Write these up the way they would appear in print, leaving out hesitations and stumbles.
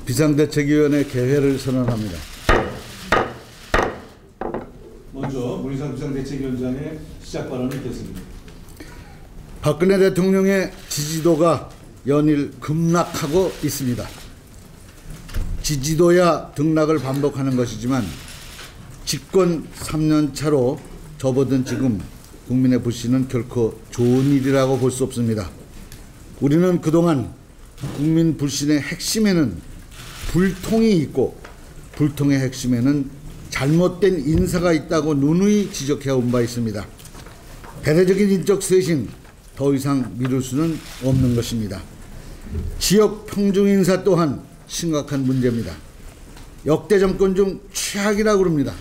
비상대책위원회 개회를 선언합니다. 먼저 문희상 비상대책위원장의 시작 발언을 듣겠습니다. 박근혜 대통령의 지지도가 연일 급락하고 있습니다. 지지도야 등락을 반복하는 것이지만 집권 3년 차로 접어든 지금 국민의 불신은 결코 좋은 일이라고 볼 수 없습니다. 우리는 그동안 국민 불신의 핵심에는 불통이 있고 불통의 핵심에는 잘못된 인사가 있다고 누누이 지적해온 바 있습니다. 대대적인 인적 쇄신 더 이상 미룰 수는 없는 것입니다. 지역 평중 인사 또한 심각한 문제입니다. 역대 정권 중 최악이라고 그럽니다.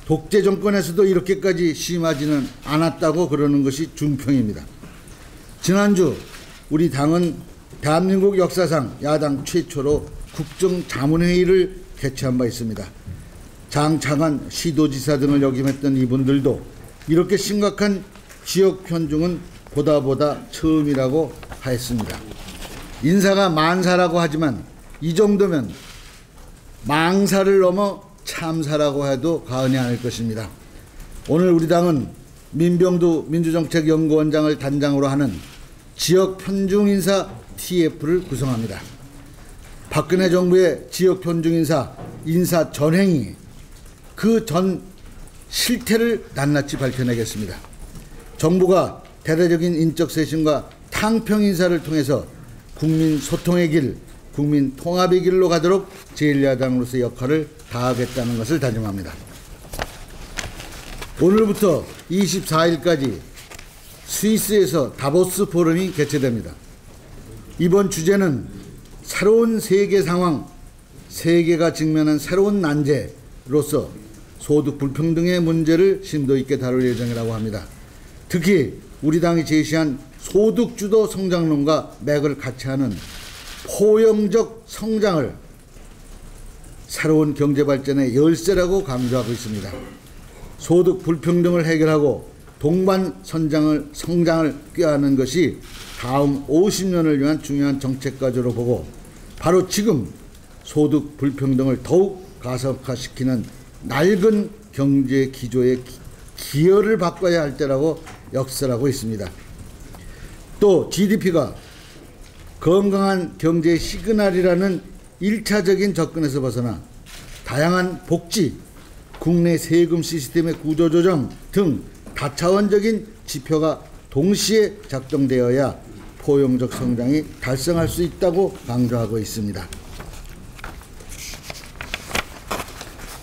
독재 정권에서도 이렇게까지 심하지는 않았다고 그러는 것이 중평입니다. 지난주 우리 당은 대한민국 역사상 야당 최초로 국정자문회의를 개최한 바 있습니다. 장 차관, 시도지사 등을 역임했던 이분들도 이렇게 심각한 지역 편중은 보다 처음이라고 하였습니다. 인사가 만사라고 하지만 이 정도면 망사를 넘어 참사라고 해도 과언이 아닐 것입니다. 오늘 우리 당은 민병두 민주정책연구원장을 단장으로 하는 지역 편중인사 TF를 구성합니다. 박근혜 정부의 지역 편중인사 인사 전행이 그 전 실태를 낱낱이 밝혀내겠습니다. 정부가 대대적인 인적 쇄신과 탕평 인사를 통해서 국민 소통의 길, 국민 통합의 길로 가도록 제1야당으로서의 역할을 다하겠다는 것을 다짐합니다. 오늘부터 24일까지 스위스에서 다보스 포럼이 개최됩니다. 이번 주제는 새로운 세계 상황, 세계가 직면한 새로운 난제로서 소득 불평등의 문제를 심도 있게 다룰 예정이라고 합니다. 특히 우리 당이 제시한 소득주도 성장론과 맥을 같이 하는 포용적 성장을 새로운 경제발전의 열쇠라고 강조하고 있습니다. 소득 불평등을 해결하고 동반 성장을 꾀하는 것이 다음 50년을 위한 중요한 정책 과제로 보고 바로 지금 소득 불평등을 더욱 가속화시키는 낡은 경제 기조의 기여를 바꿔야 할 때라고 역설하고 있습니다. 또 GDP가 건강한 경제 시그널이라는 1차적인 접근에서 벗어나 다양한 복지, 국내 세금 시스템의 구조조정 등 다차원적인 지표가 동시에 작동되어야 포용적 성장이 달성할 수 있다고 강조하고 있습니다.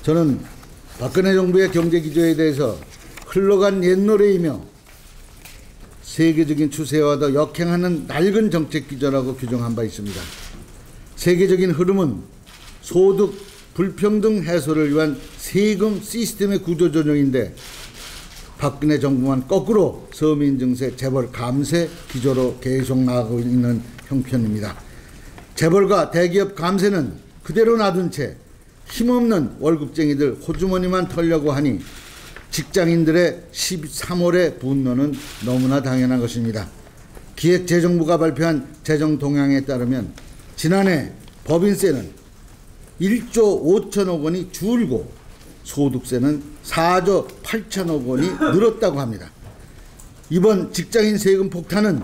저는 박근혜 정부의 경제 기조에 대해서 흘러간 옛노래이며 세계적인 추세와도 역행하는 낡은 정책 기조라고 규정한 바 있습니다. 세계적인 흐름은 소득 불평등 해소를 위한 세금 시스템의 구조조정인데 박근혜 정부만 거꾸로 서민 증세, 재벌 감세 기조로 계속 나가고 있는 형편입니다. 재벌과 대기업 감세는 그대로 놔둔 채 힘없는 월급쟁이들 호주머니만 털려고 하니 직장인들의 13월의 분노는 너무나 당연한 것입니다. 기획재정부가 발표한 재정동향에 따르면 지난해 법인세는 1조 5천억 원이 줄고 소득세는 4조 8천억 원이 늘었다고 합니다. 이번 직장인 세금 폭탄은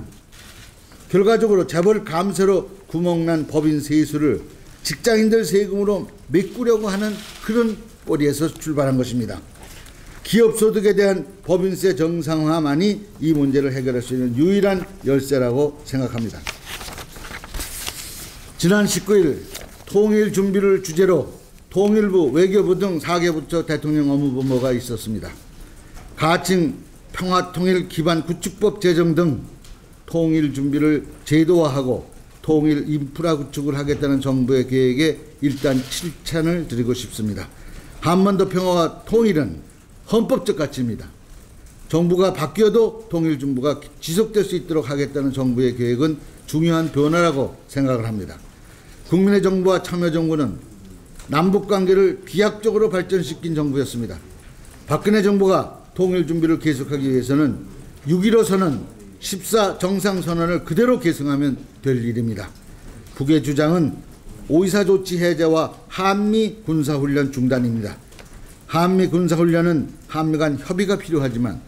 결과적으로 재벌 감세로 구멍난 법인 세수를 직장인들 세금으로 메꾸려고 하는 그런 꼬리에서 출발한 것입니다. 기업 소득에 대한 법인세 정상화만이 이 문제를 해결할 수 있는 유일한 열쇠라고 생각합니다. 지난 19일 통일 준비를 주제로 통일부, 외교부 등 4개 부처 대통령 업무본부가 있었습니다. 가칭 평화통일 기반 구축법 제정 등 통일 준비를 제도화하고 통일 인프라 구축을 하겠다는 정부의 계획에 일단 칭찬을 드리고 싶습니다. 한반도 평화와 통일은 헌법적 가치입니다. 정부가 바뀌어도 통일 준비가 지속될 수 있도록 하겠다는 정부의 계획은 중요한 변화라고 생각을 합니다. 국민의 정부와 참여정부는 남북관계를 비약적으로 발전시킨 정부였습니다. 박근혜 정부가 통일 준비를 계속하기 위해서는 6.15 선언, 14 정상선언을 그대로 계승하면 될 일입니다. 북의 주장은 오이사 조치 해제와 한미 군사훈련 중단입니다. 한미 군사훈련은 한미 간 협의가 필요하지만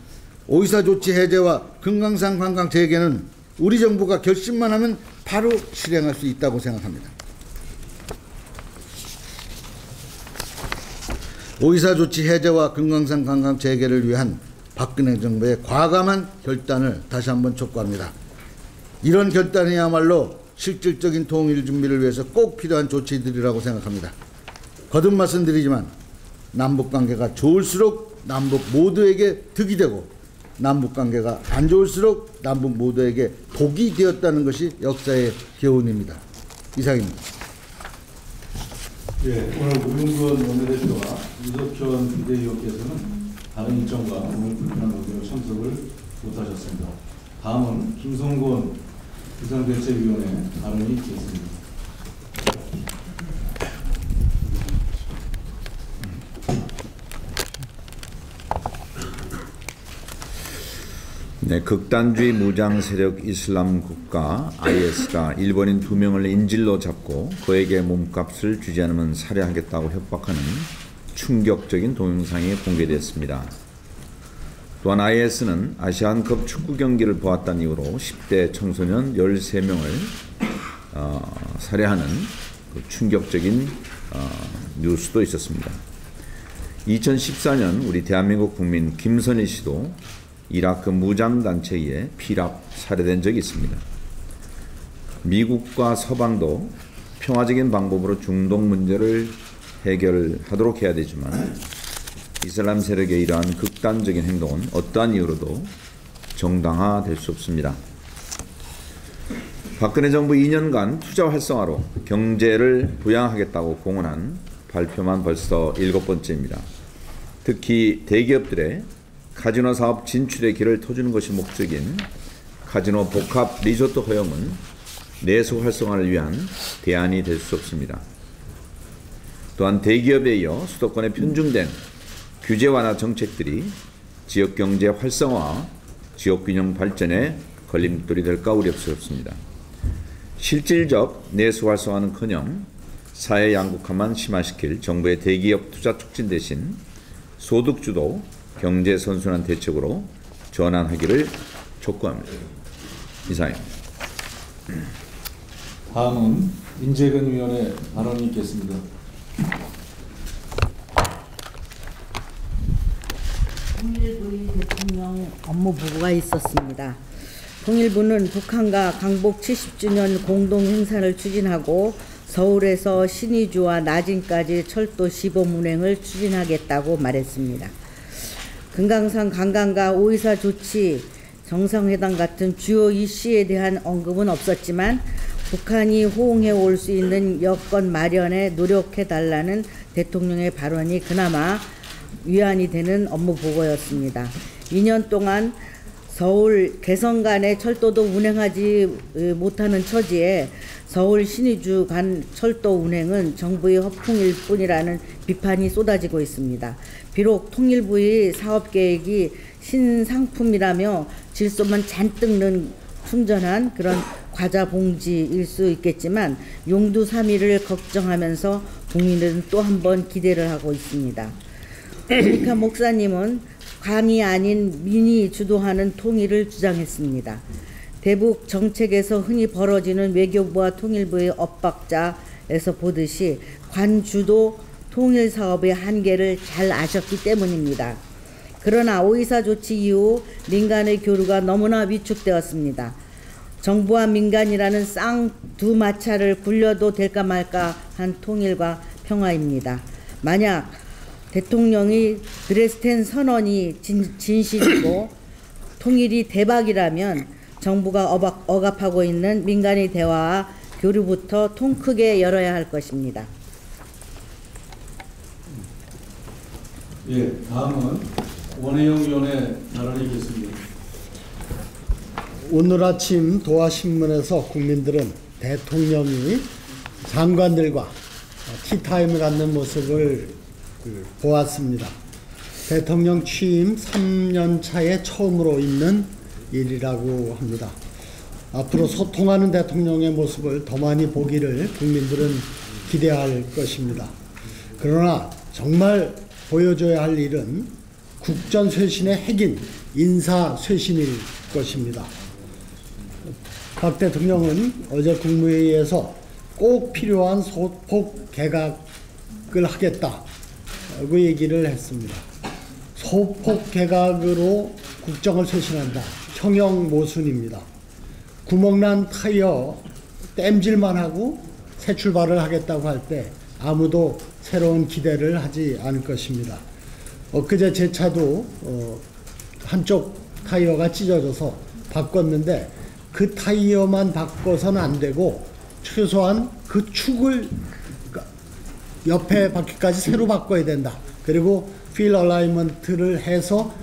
오이사 조치 해제와 금강산 관광 재개는 우리 정부가 결심만 하면 바로 실행할 수 있다고 생각합니다. 오이사 조치 해제와 금강산 관광 재개를 위한 박근혜 정부의 과감한 결단을 다시 한번 촉구합니다. 이런 결단이야말로 실질적인 통일 준비를 위해서 꼭 필요한 조치들이라고 생각합니다. 거듭 말씀드리지만 남북관계가 좋을수록 남북 모두에게 득이 되고 남북관계가 안 좋을수록 남북 모두에게 독이 되었다는 것이 역사의 교훈입니다. 이상입니다. 예, 오늘 우윤근 원내대표와 이석현 비대위원께서는 다른 일정과 오늘 불편한 의견을 참석을 못하셨습니다. 다음은 김성곤 비상대책위원회 발언이 있겠습니다. 네, 극단주의 무장 세력 이슬람 국가 IS가 일본인 2명을 인질로 잡고 그에게 몸값을 주지 않으면 살해하겠다고 협박하는 충격적인 동영상이 공개됐습니다. 또한 IS는 아시안컵 축구 경기를 보았다는 이유로 10대 청소년 13명을 살해하는 그 충격적인 뉴스도 있었습니다. 2014년 우리 대한민국 국민 김선희 씨도 이라크 무장단체에 의해 피랍 살해된 적이 있습니다. 미국과 서방도 평화적인 방법으로 중동 문제를 해결하도록 해야 되지만 이슬람 세력의 이러한 극단적인 행동은 어떠한 이유로도 정당화될 수 없습니다. 박근혜 정부 2년간 투자 활성화로 경제를 부양하겠다고 공언한 발표만 벌써 7번째입니다. 특히 대기업들의 카지노 사업 진출의 길을 터주는 것이 목적인 카지노 복합 리조트 허용은 내수 활성화를 위한 대안이 될 수 없습니다. 또한 대기업에 이어 수도권에 편중된 규제 완화 정책들이 지역경제 활성화와 지역균형 발전에 걸림돌이 될까 우려스럽습니다. 실질적 내수 활성화는커녕 사회 양극화만 심화시킬 정부의 대기업 투자 촉진 대신 소득주도 경제 선순환 대책으로 전환하기를 촉구합니다. 이상입니다. 다음은 인재근 위원회 발언이 있겠습니다. 통일부의 대통령 업무 보고가 있었습니다. 통일부는 북한과 강복 70주년 공동 행사를 추진하고 서울에서 신의주와 나진까지 철도 시범 운행을 추진하겠다고 말했습니다. 금강산 관광과 오이사 조치, 정상회담 같은 주요 이슈에 대한 언급은 없었지만 북한이 호응해 올 수 있는 여건 마련에 노력해달라는 대통령의 발언이 그나마 위안이 되는 업무 보고였습니다. 2년 동안 서울 개성 간의 철도도 운행하지 못하는 처지에 서울 신의주 간 철도 운행은 정부의 허풍일 뿐이라는 비판이 쏟아지고 있습니다. 비록 통일부의 사업계획이 신상품이라며 질소만 잔뜩 넣은 충전한 그런 과자 봉지일 수 있겠지만 용두사미를 걱정하면서 국민들은 또 한 번 기대를 하고 있습니다. 모니카 목사님은 감이 아닌 민이 주도하는 통일을 주장했습니다. 대북 정책에서 흔히 벌어지는 외교부와 통일부의 엇박자에서 보듯이 관주도 통일 사업의 한계를 잘 아셨기 때문입니다. 그러나 오이사 조치 이후 민간의 교류가 너무나 위축되었습니다. 정부와 민간이라는 쌍두마차를 굴려도 될까 말까 한 통일과 평화입니다. 만약 대통령이 드레스덴 선언이 진실이고 통일이 대박이라면 정부가 억압하고 있는 민간의 대화와 교류부터 통 크게 열어야 할 것입니다. 예, 다음은 원혜영 위원회 발언이 있겠습니다. 오늘 아침 도하신문에서 국민들은 대통령이 장관들과 티타임을 갖는 모습을 보았습니다. 대통령 취임 3년 차에 처음으로 있는 일이라고 합니다. 앞으로 소통하는 대통령의 모습을 더 많이 보기를 국민들은 기대할 것입니다. 그러나 정말 보여줘야 할 일은 국전쇄신의 핵인 인사쇄신일 것입니다. 박 대통령은 어제 국무회의에서 꼭 필요한 소폭 개각을 하겠다고 얘기를 했습니다. 소폭 개각으로 국정을 쇄신한다. 형용 모순입니다. 구멍난 타이어 땜질만 하고 새 출발을 하겠다고 할 때 아무도 새로운 기대를 하지 않을 것입니다. 엊그제 제 차도 한쪽 타이어가 찢어져서 바꿨는데 그 타이어만 바꿔서는 안 되고 최소한 그 축을 옆에 바퀴까지 새로 바꿔야 된다. 그리고 필 얼라이먼트를 해서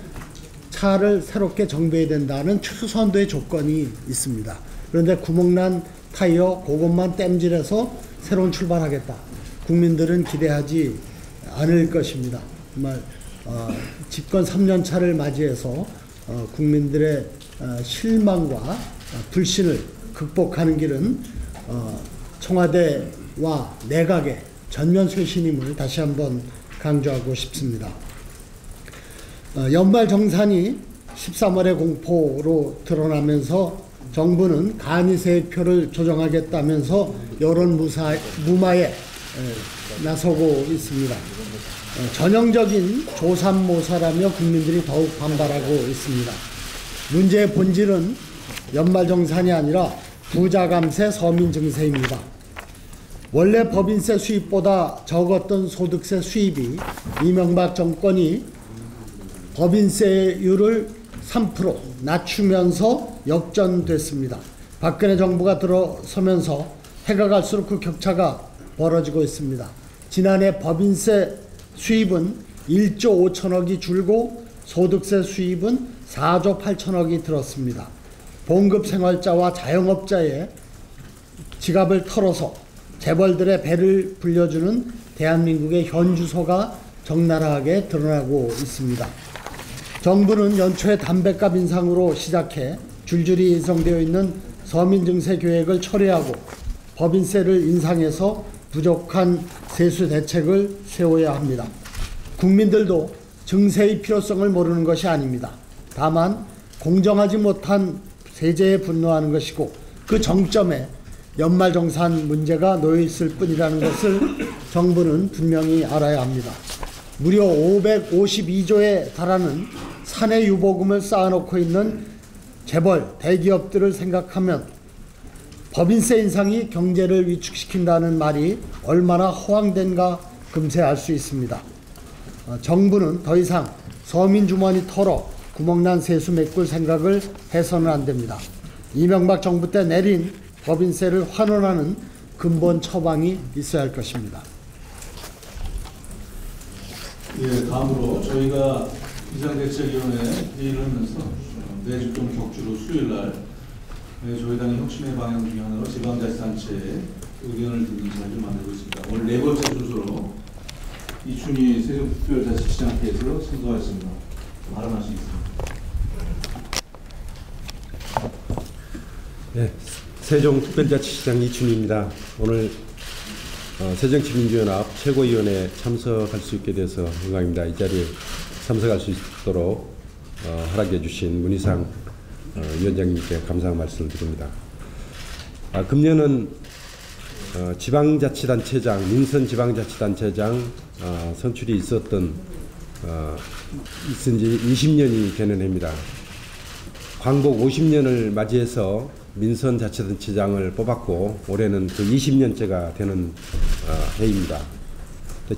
차를 새롭게 정비해야 된다는 최소한도의 조건이 있습니다. 그런데 구멍난 타이어 그것만 땜질해서 새로운 출발하겠다. 국민들은 기대하지 않을 것입니다. 정말 집권 3년 차를 맞이해서 국민들의 실망과 불신을 극복하는 길은 청와대와 내각의 전면 쇄신임을 다시 한번 강조하고 싶습니다. 연말 정산이 13월에 공포로 드러나면서 정부는 간이세표를 조정하겠다면서 여론 무마에 나서고 있습니다. 전형적인 조삼모사라며 국민들이 더욱 반발하고 있습니다. 문제의 본질은 연말정산이 아니라 부자감세 서민증세입니다. 원래 법인세 수입보다 적었던 소득세 수입이 이명박 정권이 법인세율을 3% 낮추면서 역전됐습니다. 박근혜 정부가 들어서면서 해가 갈수록 그 격차가 벌어지고 있습니다. 지난해 법인세 수입은 1조 5천억이 줄고 소득세 수입은 4조 8천억이 들었습니다. 봉급 생활자와 자영업자의 지갑을 털어서 재벌들의 배를 불려주는 대한민국의 현주소가 적나라하게 드러나고 있습니다. 정부는 연초에 담배값 인상으로 시작해 줄줄이 예정되어 있는 서민증세 계획을 철회하고 법인세를 인상해서 부족한 세수 대책을 세워야 합니다. 국민들도 증세의 필요성을 모르는 것이 아닙니다. 다만 공정하지 못한 세제에 분노하는 것이고 그 정점에 연말정산 문제가 놓여있을 뿐이라는 것을 정부는 분명히 알아야 합니다. 무려 552조에 달하는 사내 유보금을 쌓아놓고 있는 재벌, 대기업들을 생각하면 법인세 인상이 경제를 위축시킨다는 말이 얼마나 허황된가 금세 알 수 있습니다. 정부는 더 이상 서민 주머니 털어 구멍난 세수 메꿀 생각을 해서는 안 됩니다. 이명박 정부 때 내린 법인세를 환원하는 근본 처방이 있어야 할 것입니다. 예, 다음으로 저희가 비상대책위원회 회의를 하면서 매주 좀 격주로 수요일날 저희 당의 혁신의 방향 중에 하나로 지방자치단체의 의견을 듣는 자리를 만들고 있습니다. 오늘 네 번째 순서로 이춘희 세종특별자치시장께서 선거하였습니다. 발언하시겠습니다. 네, 세종특별자치시장 이춘희입니다. 오늘 새정치민주연합 최고위원회에 참석할 수 있게 돼서 영광입니다. 이 자리에 참석할 수 있도록 허락해 주신 문희상 위원장님께 감사의 말씀을 드립니다. 금년은 지방자치단체장, 민선지방자치단체장 선출이 있은 지 20년이 되는 해입니다. 광복 50년을 맞이해서 민선자치단체장을 뽑았고 올해는 그 20년째가 되는 해입니다.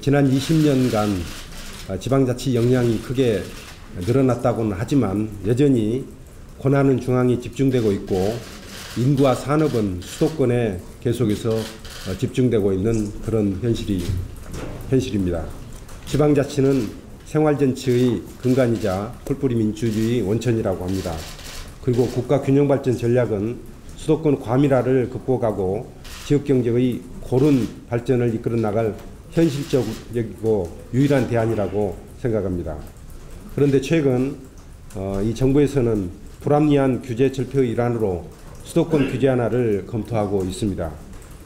지난 20년간 지방자치 역량이 크게 늘어났다고는 하지만 여전히 권한은 중앙이 집중되고 있고 인구와 산업은 수도권에 계속해서 집중되고 있는 그런 현실입니다. 지방자치는 생활정치의 근간이자 풀뿌리 민주주의 원천이라고 합니다. 그리고 국가균형발전 전략은 수도권 과밀화를 극복하고 지역경제의 고른 발전을 이끌어 나갈 현실적이고 유일한 대안이라고 생각합니다. 그런데 최근 이 정부에서는 불합리한 규제 철폐의 일환으로 수도권 규제 완화를 검토하고 있습니다.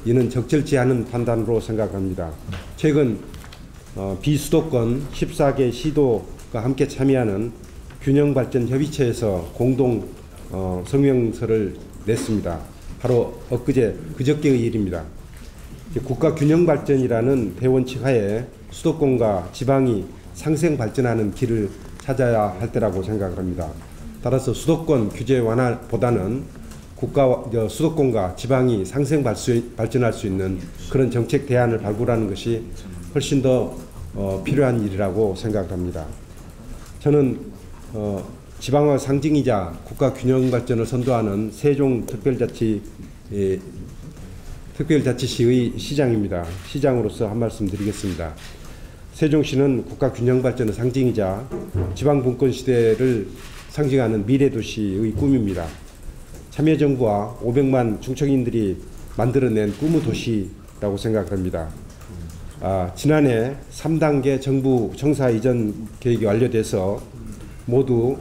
이는 적절치 않은 판단으로 생각합니다. 최근 비수도권 14개 시도가 함께 참여하는 균형발전협의체에서 공동 성명서를 냈습니다. 바로 그저께의 일입니다. 국가균형발전이라는 대원칙 하에 수도권과 지방이 상생 발전하는 길을 찾아야 할 때라고 생각을 합니다. 따라서 수도권 규제 완화보다는 수도권과 지방이 상생 발전할 수 있는 그런 정책 대안을 발굴하는 것이 훨씬 더 필요한 일이라고 생각합니다. 저는 지방화 상징이자 국가균형발전을 선도하는 세종특별자치시의 시장입니다. 시장으로서 한 말씀 드리겠습니다. 세종시는 국가균형발전의 상징이자 지방분권시대를 상징하는 미래도시의 꿈입니다. 참여정부와 500만 중청인들이 만들어낸 꿈의 도시라고 생각합니다. 지난해 3단계 정부 청사 이전 계획이 완료돼서 모두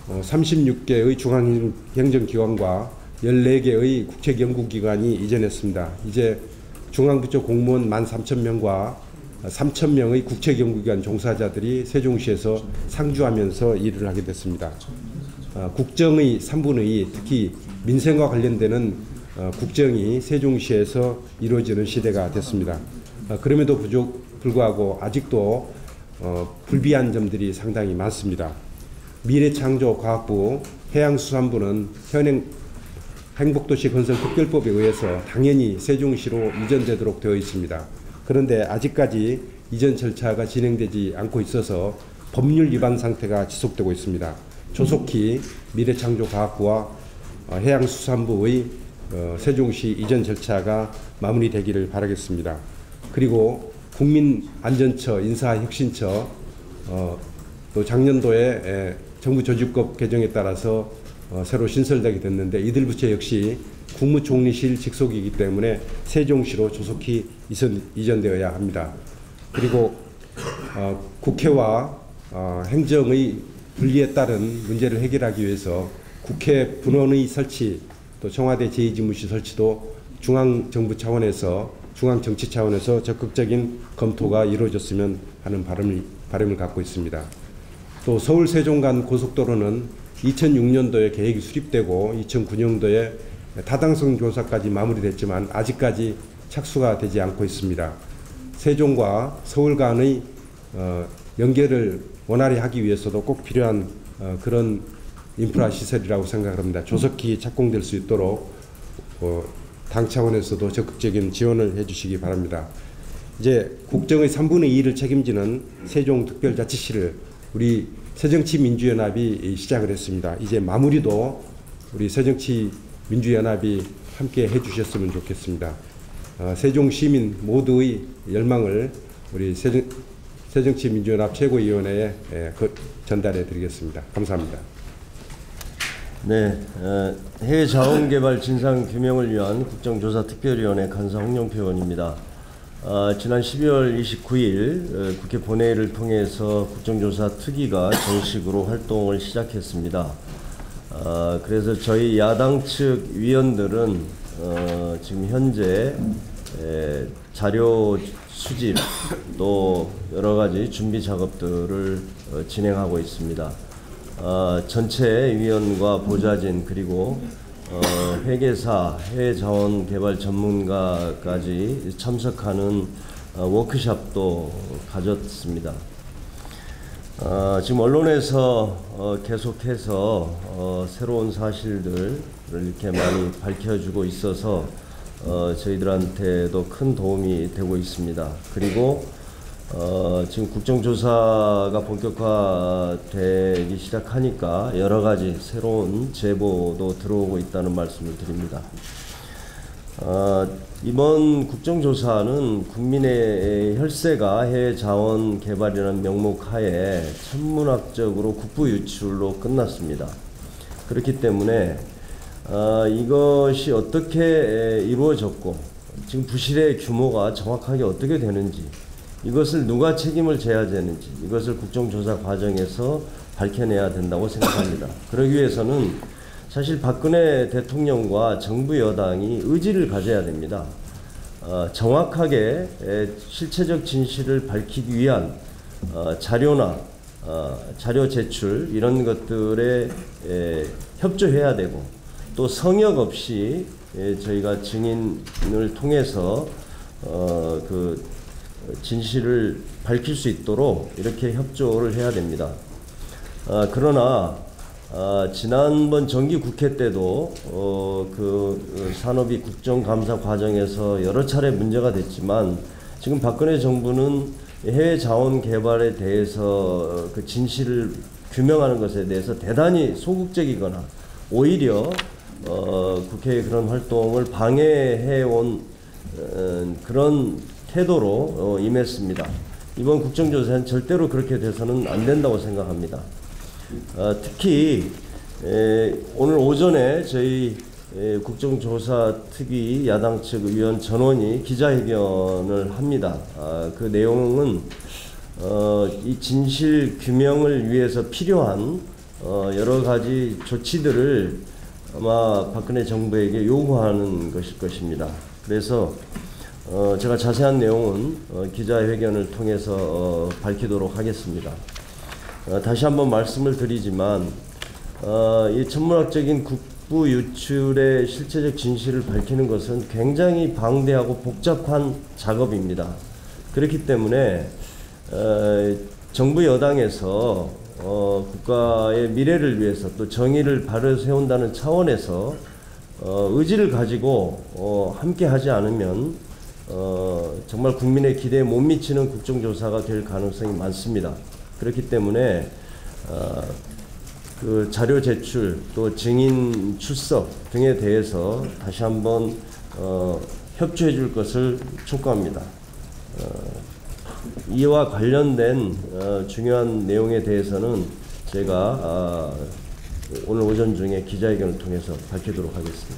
36개의 중앙행정기관과 14개의 국책연구기관이 이전했습니다. 이제 중앙부처 공무원 13,000명과 3,000명의 국책연구기관 종사자들이 세종시에서 상주하면서 일을 하게 됐습니다. 국정의 3분의 2, 특히 민생과 관련되는 국정이 세종시에서 이루어지는 시대가 됐습니다. 그럼에도 불구하고 아직도 불비한 점들이 상당히 많습니다. 미래창조과학부, 해양수산부는 현행 행복도시 건설 특별법에 의해서 당연히 세종시로 이전되도록 되어 있습니다. 그런데 아직까지 이전 절차가 진행되지 않고 있어서 법률 위반 상태가 지속되고 있습니다. 조속히 미래창조과학부와 해양수산부의 세종시 이전 절차가 마무리되기를 바라겠습니다. 그리고 국민안전처, 인사혁신처, 또 작년도에 정부조직법 개정에 따라서 새로 신설되게 됐는데 이들 부처 역시 국무총리실 직속이기 때문에 세종시로 조속히 이전되어야 합니다. 그리고 국회와 행정의 분리에 따른 문제를 해결하기 위해서 국회 분원의 설치, 또 청와대 제2지무실 설치도 중앙정부 차원에서 중앙정치 차원에서 적극적인 검토가 이루어졌으면 하는 바람을 갖고 있습니다. 또 서울 세종 간 고속도로는 2006년도에 계획이 수립되고 2009년도에 타당성 조사까지 마무리됐지만 아직까지 착수가 되지 않고 있습니다. 세종과 서울 간의 연결을 원활히 하기 위해서도 꼭 필요한 그런 인프라 시설이라고 생각합니다. 조속히 착공될 수 있도록 당 차원에서도 적극적인 지원을 해주시기 바랍니다. 이제 국정의 3분의 2를 책임지는 세종특별자치시를 우리 새정치민주연합이 시작을 했습니다. 이제 마무리도 우리 새정치민주연합이 함께 해주셨으면 좋겠습니다. 세종시민 모두의 열망을 우리 새정치민주연합 최고위원회에 전달해 드리겠습니다. 감사합니다. 네, 해외 자원개발 진상 규명을 위한 국정조사 특별위원회 간사 홍영표 의원입니다. 지난 12월 29일 국회 본회의를 통해서 국정조사 특위가 정식으로 활동을 시작했습니다. 그래서 저희 야당 측 위원들은 지금 현재 자료 수집 또 여러 가지 준비 작업들을 진행하고 있습니다. 전체 위원과 보좌진 그리고 회계사, 해외자원개발 전문가까지 참석하는 워크숍도 가졌습니다. 지금 언론에서 계속해서 새로운 사실들을 이렇게 많이 밝혀주고 있어서 저희들한테도 큰 도움이 되고 있습니다. 그리고 지금 국정조사가 본격화되기 시작하니까 여러 가지 새로운 제보도 들어오고 있다는 말씀을 드립니다. 이번 국정조사는 국민의 혈세가 해외 자원 개발이라는 명목 하에 천문학적으로 국부 유출로 끝났습니다. 그렇기 때문에 이것이 어떻게 이루어졌고 지금 부실의 규모가 정확하게 어떻게 되는지 이것을 누가 책임을 져야 되는지 이것을 국정조사 과정에서 밝혀내야 된다고 생각합니다. 그러기 위해서는 사실 박근혜 대통령과 정부 여당이 의지를 가져야 됩니다. 정확하게 실체적 진실을 밝히기 위한 자료나 자료 제출 이런 것들에 협조해야 되고, 또 성역 없이 저희가 증인을 통해서 그 진실을 밝힐 수 있도록 이렇게 협조를 해야 됩니다. 그러나 지난번 정기 국회 때도 그 산업이 국정감사 과정에서 여러 차례 문제가 됐지만, 지금 박근혜 정부는 해외 자원 개발에 대해서 그 진실을 규명하는 것에 대해서 대단히 소극적이거나 오히려 국회의 그런 활동을 방해해온 그런 태도로 임했습니다. 이번 국정조사는 절대로 그렇게 돼서는 안 된다고 생각합니다. 특히 오늘 오전에 저희 국정조사 특위 야당 측 의원 전원이 기자회견을 합니다. 그 내용은 이 진실 규명을 위해서 필요한 여러 가지 조치들을 아마 박근혜 정부에게 요구하는 것일 것입니다. 그래서 제가 자세한 내용은 기자회견을 통해서 밝히도록 하겠습니다. 다시 한번 말씀을 드리지만 이 천문학적인 국부 유출의 실체적 진실을 밝히는 것은 굉장히 방대하고 복잡한 작업입니다. 그렇기 때문에 정부 여당에서 국가의 미래를 위해서 또 정의를 바로 세운다는 차원에서 의지를 가지고 함께 하지 않으면 정말 국민의 기대에 못 미치는 국정조사가 될 가능성이 많습니다. 그렇기 때문에 그 자료 제출 또 증인 출석 등에 대해서 다시 한번 협조해 줄 것을 촉구합니다. 이와 관련된 중요한 내용에 대해서는 제가 오늘 오전 중에 기자회견을 통해서 밝히도록 하겠습니다.